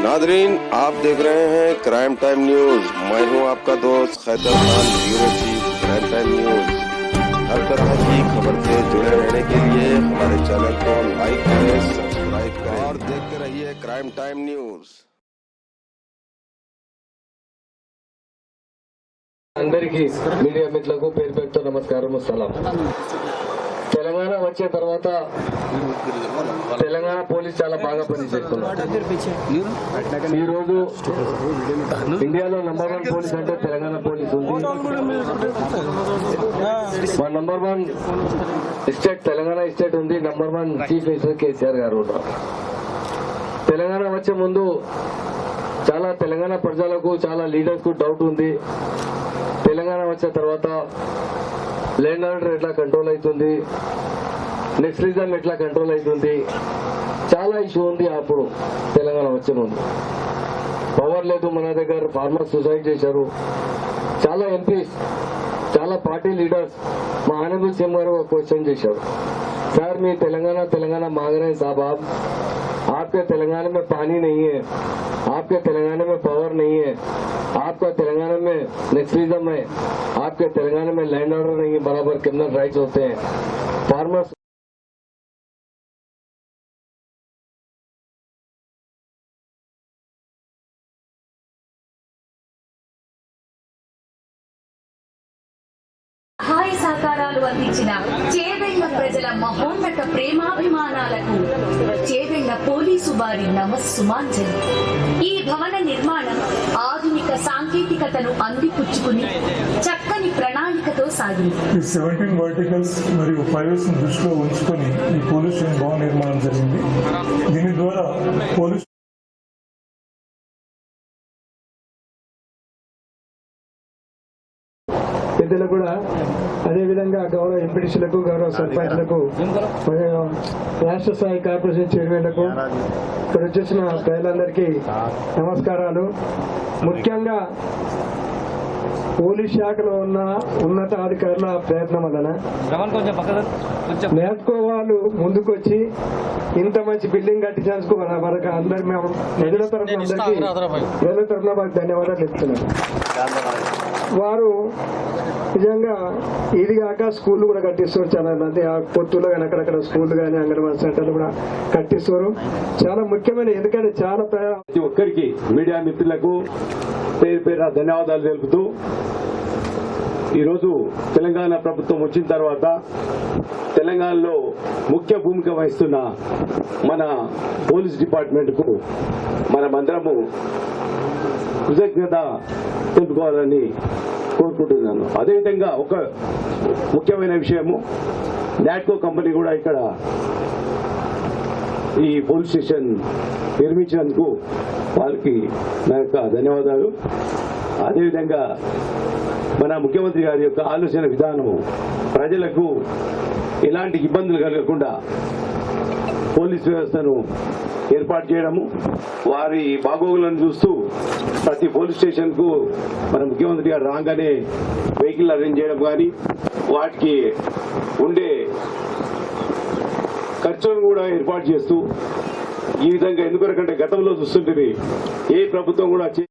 Nadreen, आप देख रहे हैं क्राइम टाइम न्यूज। मैं हूं आपका दोस्त Khaitar Khan, bureau chief Crime Time News. हर तरह की खबर से जुड़े रहने के लिए हमारे चैनल को लाइक करें, सब्सक्राइब करें और देखते रहिए क्राइम टाइम न्यूज। అందరికీ మీడియా మిత్రులకు పేరు పేరుతో నమస్కారం సలాం. తెలంగాణ వచ్చే తర్వాత తెలంగాణ పోలీస్ చాలా బాగా పనిచేస్తున్నారు. ఈ రోజు ఇండియాలో నంబర్ 1 పోలీస్ అంటే తెలంగాణ పోలీస్ ఉంది. మా నంబర్ 1 స్టేట్ తెలంగాణ స్టేట్ ఉంది. నంబర్ 1 చీఫ్ మినిస్టర్ కేసీఆర్ గారు ఉన్నారు. తెలంగాణ వచ్చే ముందు చాలా తెలంగాణ ప్రజలకు చాలా లీడర్స్ కు డౌట్ ఉంది. తెలంగాణ వచ్చిన తర్వాత ల్యాండ్ ఆర్డర్ ఎట్లా కంట్రోల్ అవుతుంది, నెక్స్ట్రిజం ఎట్లా కంట్రోల్ అవుతుంది, చాలా ఇష్యూ ఉంది. అప్పుడు తెలంగాణ వచ్చే ముందు పవర్ లేదు మన దగ్గర, ఫార్మర్స్ సూసైడ్ చేశారు. చాలా ఎంపీస్, చాలా పార్టీ లీడర్స్ మా ఆనరబుల్ సీఎం గారు క్వశ్చన్ చేశారు, సార్ మీ తెలంగాణ मांग रहे हैं साहब, आपके तेलंगाना में पानी नहीं है, आपके तेलंगाना में पावर नहीं है, आपका तेलंगाना में नेक्सलिज्म है, आपके तेलंगाना में लैंड ऑर्डर नहीं है, बराबर क्रिमिनल राइट्स होते हैं, फार्मर्स హాయ్ సహకారాలు అందించిన చేవెళ్ల ప్రజల మహోన్నత ప్రేమాభిమానాలకు చేవెళ్ల పోలీసు వారి నమస్సుమాంజలి. ఈ భవన నిర్మాణం ఆధునిక సాంకేతికతను అందిపుచ్చుకుని చక్కని ప్రణాళికతో సాగింది. 17 వర్టికల్స్ మరియు ఫైర్స్ దృష్టిలో ఉంచుకొని ఈ పోలీస్ స్టేషన్ భవన నిర్మాణం జరిగింది. దీని ద్వారా పోలీస్ పెద్దలు కూడా అదేవిధంగా గౌరవ ఎంపీడీసీలకు, గౌరవ సర్పంచ్లకు, రాష్ట్ర స్థాయి కార్పొరేషన్ చైర్మన్లకు, ఇక్కడ వచ్చేసిన ప్రజలందరికీ నమస్కారాలు. ముఖ్యంగా పోలీస్ శాఖలో ఉన్న ఉన్నతాధికారుల ప్రయత్నం వలన నేర్చుకో వాళ్ళు ముందుకొచ్చి ఇంత మంచి బిల్డింగ్ కట్టించేందుకు మనకు అందరి ప్రజల తరఫున వారికి ధన్యవాదాలు చెప్తున్నాను. వారు నిజంగా ఇది కాక స్కూళ్ళు కూడా కట్టిస్తారు. చాలా మంది ఆ పొత్తులో కానీ అక్కడక్కడ స్కూళ్ళు కానీ అంగన్వాడీ సెంటర్లు కూడా కట్టిస్తారు. చాలా ముఖ్యమైన, ఎందుకంటే చాలా ప్రతి ఒక్కరికి మీడియా మిత్రులకు పేరు పేరు ధన్యవాదాలు తెలుపుతూ, ఈరోజు తెలంగాణ ప్రభుత్వం వచ్చిన తర్వాత తెలంగాణలో ముఖ్య భూమిక వహిస్తున్న మన పోలీస్ డిపార్ట్మెంట్ కు మనమందరము కృతజ్ఞత తెలుపుకోవాలని కోరుకుంటున్నాను. అదేవిధంగా ఒక ముఖ్యమైన విషయము, నాట్కో కంపెనీ కూడా ఇక్కడ ఈ పోలీస్ స్టేషన్ నిర్మించినందుకు వాళ్ళకి నా యొక్క ధన్యవాదాలు. అదేవిధంగా మన ముఖ్యమంత్రి గారి యొక్క ఆలోచన విధానము ప్రజలకు ఎలాంటి ఇబ్బందులు కలగకుండా పోలీస్ వ్యవస్థను ఏర్పాటు చేయడము, వారి బాగోగులను చూస్తూ ప్రతి పోలీస్ స్టేషన్ కు మన ముఖ్యమంత్రి గారు రాగానే వెహికల్ అరేంజ్ చేయడం కానీ, వాటికి ఉండే ఖర్చులను కూడా ఏర్పాటు చేస్తూ, ఈ విధంగా ఎందుకంటే గతంలో చూస్తుంటే ఏ ప్రభుత్వం కూడా